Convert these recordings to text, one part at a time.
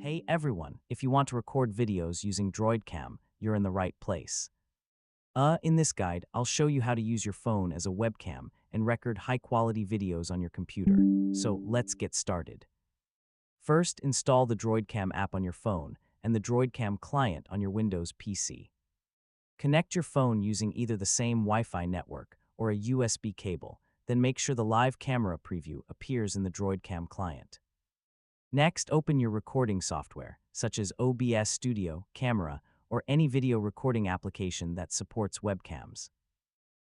Hey everyone, if you want to record videos using DroidCam, you're in the right place. In this guide, I'll show you how to use your phone as a webcam and record high-quality videos on your computer. So let's get started. First, install the DroidCam app on your phone and the DroidCam client on your Windows PC. Connect your phone using either the same Wi-Fi network or a USB cable, then make sure the live camera preview appears in the DroidCam client. Next, open your recording software, such as OBS Studio, Camera, or any video recording application that supports webcams.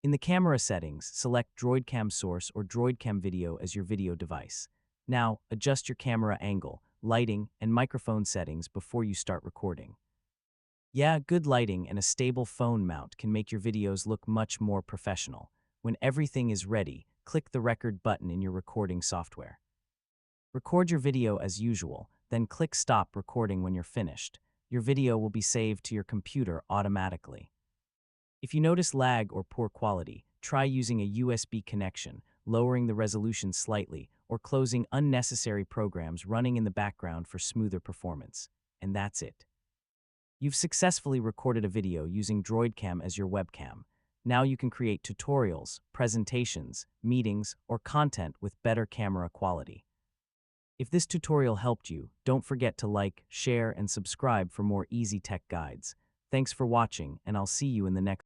In the camera settings, select DroidCam Source or DroidCam Video as your video device. Now, adjust your camera angle, lighting, and microphone settings before you start recording. Yeah, good lighting and a stable phone mount can make your videos look much more professional. When everything is ready, click the record button in your recording software. Record your video as usual, then click Stop Recording when you're finished. Your video will be saved to your computer automatically. If you notice lag or poor quality, try using a USB connection, lowering the resolution slightly, or closing unnecessary programs running in the background for smoother performance. And that's it. You've successfully recorded a video using DroidCam as your webcam. Now you can create tutorials, presentations, meetings, or content with better camera quality. If this tutorial helped you, don't forget to like, share, and subscribe for more easy tech guides. Thanks for watching, and I'll see you in the next